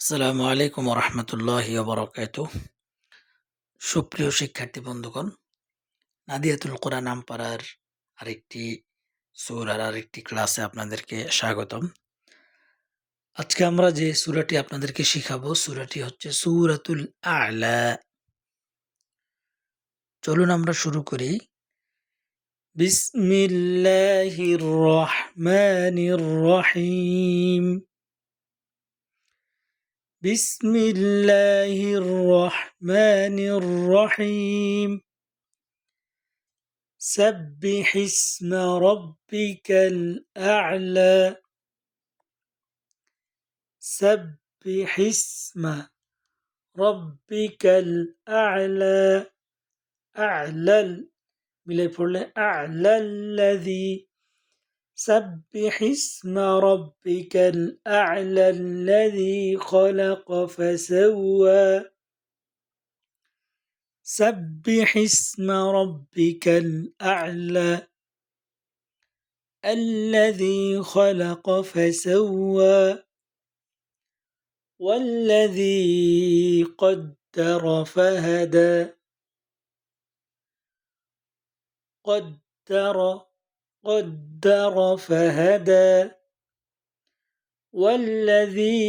আসসালামু আলাইকুম ওরহমতুল্লাহি ওবরাকাতুহ। সুপ্রিয় শিক্ষার্থী বন্ধুগণ, নাদিয়াতুল কোরআন আমপাড়ার আরেকটি সূরার আরেকটি ক্লাসে আপনাদেরকে স্বাগতম। আজকে আমরা যে সূরাটি আপনাদেরকে শিখাবো সূরাটি হচ্ছে সূরাতুল আ'লা। চলুন আমরা শুরু করি। বিসমিল্লাহির রহমানির রহিম। বিসমিল্লাহির রহমানির রহিম। سبح اسم ربك الأعلى. سبح اسم ربك الأعلى. أعلى أعلى الذي. سبح اسم ربك الأعلى الذي خلق فسوى. سبح اسم ربك الأعلى الذي خلق فسوى والذي قدر فهدى. قدر فهدى والذي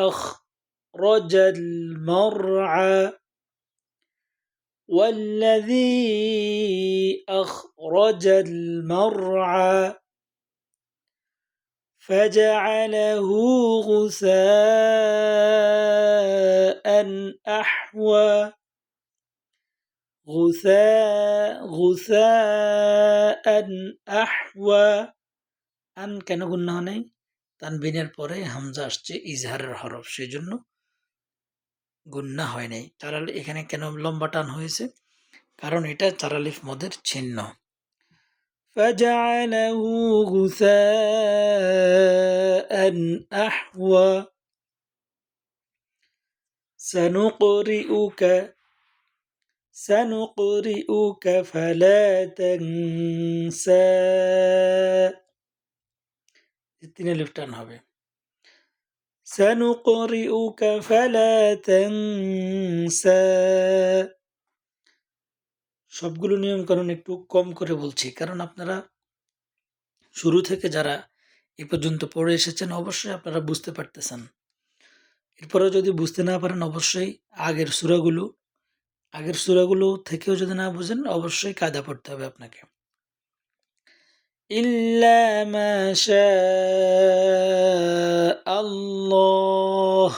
أخرج المرعى. والذي أخرج المرعى فجعله غثاء أحوى. غثاء أحوى. আন কেন গুন্না হয় নাই? তানবিনের পরে হামজা আসছে ইজহারের হরফ, সেই জন্য গুন্না হয় নাই। তাহলে এখানে কেন লম্বা টান হয়েছে? কারণ এটা তারালিফ মদের চিহ্ন। فجعله غثاء أحوى. سنقرئك فلا تنسى. তিন আলিফ টান হবে। سنقرئك فلا تنسى. সবগুলো নিয়ম কানুন একটু কম করে বলছি, কারণ আপনারা শুরু থেকে যারা এ পর্যন্ত পড়ে এসেছেন অবশ্যই আপনারা বুঝতে পারতেছেন। এরপরেও যদি বুঝতে না পারেন অবশ্যই আগের সূরাগুলো থেকেও যদি না বুঝেন অবশ্যই কায়দা পড়তে হবে আপনাকে। ইল্লা মা শাআল্লাহ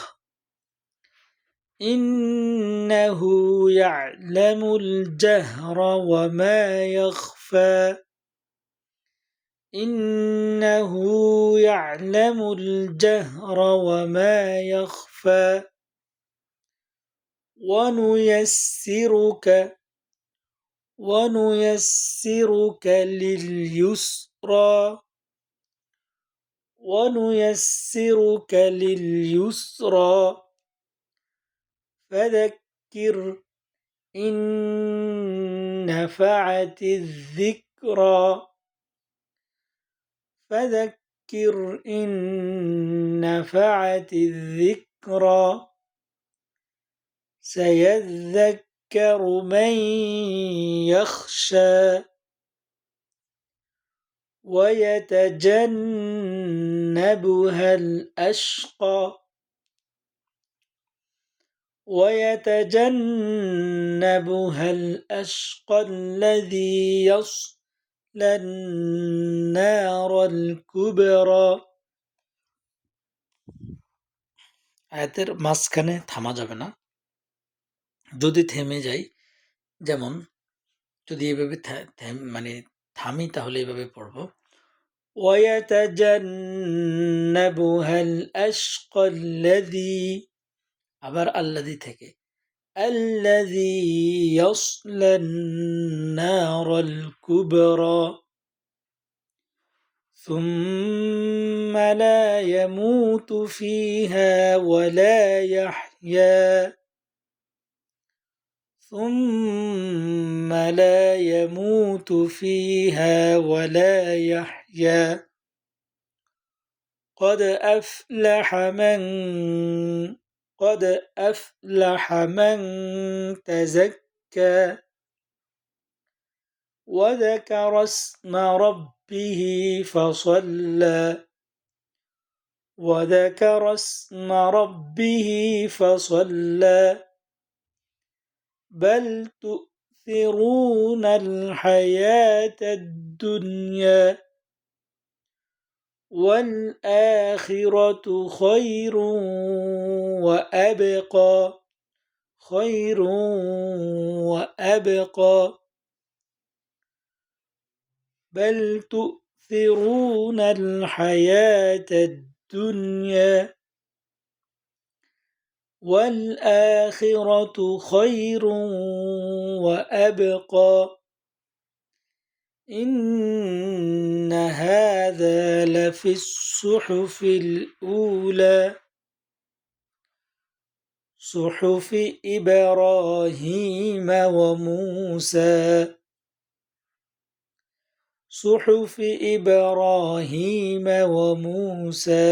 ইন্নাহু ইয়া'লামুল জাহরা ওয়া মা ইয়াখফা. إنه يعلم الجهر وما يخفى. ونيسرك لليسرى. ونيسرك لليسرى فذكر إن نفعت الذكرى. فذكر إن نفعت الذكرى سيذكر من يخشى ويتجنبها الأشقى. ويتجنبها الأشقى الذي يصلى النار الكبرى. আয়াতের মাঝখানে থামা যাবে না। যদি থেমে যাই, যেমন যদি এভাবে থামি তাহলে এভাবে পড়ব। ويتجنبها الأشقى الذي. আবার আল্লাযী থেকে الذي يصلى النار الكبرى ثم لا يموت فيها ولا يحيا. ثم لا يموت فيها ولا يحيا قد أفلح من قد أفلح من تزكى وذكر اسم ربه فصلى وذكر اسم ربه فصلى بل تؤثرون الحياة الدنيا والآخرة خير وأبقى خير وأبقى بل تؤثرون الحياة الدنيا والآخرة خير وأبقى إن هذا لفي الصحف الأولى صحف إبراهيم وموسى صحف إبراهيم وموسى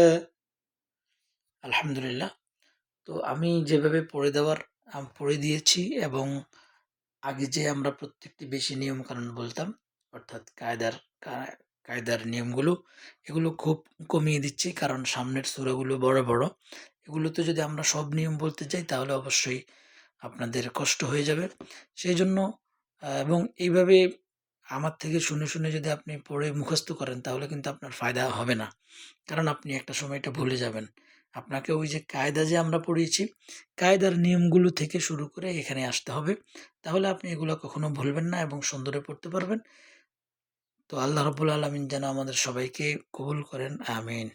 আলহামদুলিল্লাহ। তো আমি যেভাবে পড়ে দিয়েছি এবং আগে যে আমরা প্রত্যেকটি বেশি নিয়ম কানুন বলতাম অর্থাৎ কায়দার নিয়মগুলো এগুলো খুব কমিয়ে দিচ্ছি, কারণ সামনের সূরাগুলো বড় বড়। এগুলোতে যদি আমরা সব নিয়ম বলতে যাই তাহলে অবশ্যই আপনাদের কষ্ট হয়ে যাবে। সেই জন্য এবং এইভাবে আমার থেকে শুনে শুনে যদি আপনি পড়ে মুখস্থ করেন তাহলে কিন্তু আপনার ফায়দা হবে না, কারণ আপনি একটা সময় এটা ভুলে যাবেন। আপনাকে ওই যে কায়দা যে আমরা পড়িয়েছি, কায়দার নিয়মগুলো থেকে শুরু করে এখানে আসতে হবে, তাহলে আপনি এগুলো কখনো ভুলবেন না এবং সুন্দরে পড়তে পারবেন। তো আল্লাহ রাব্বুল আলামিন যেন আমাদের সবাইকে কবুল করেন, আমিন।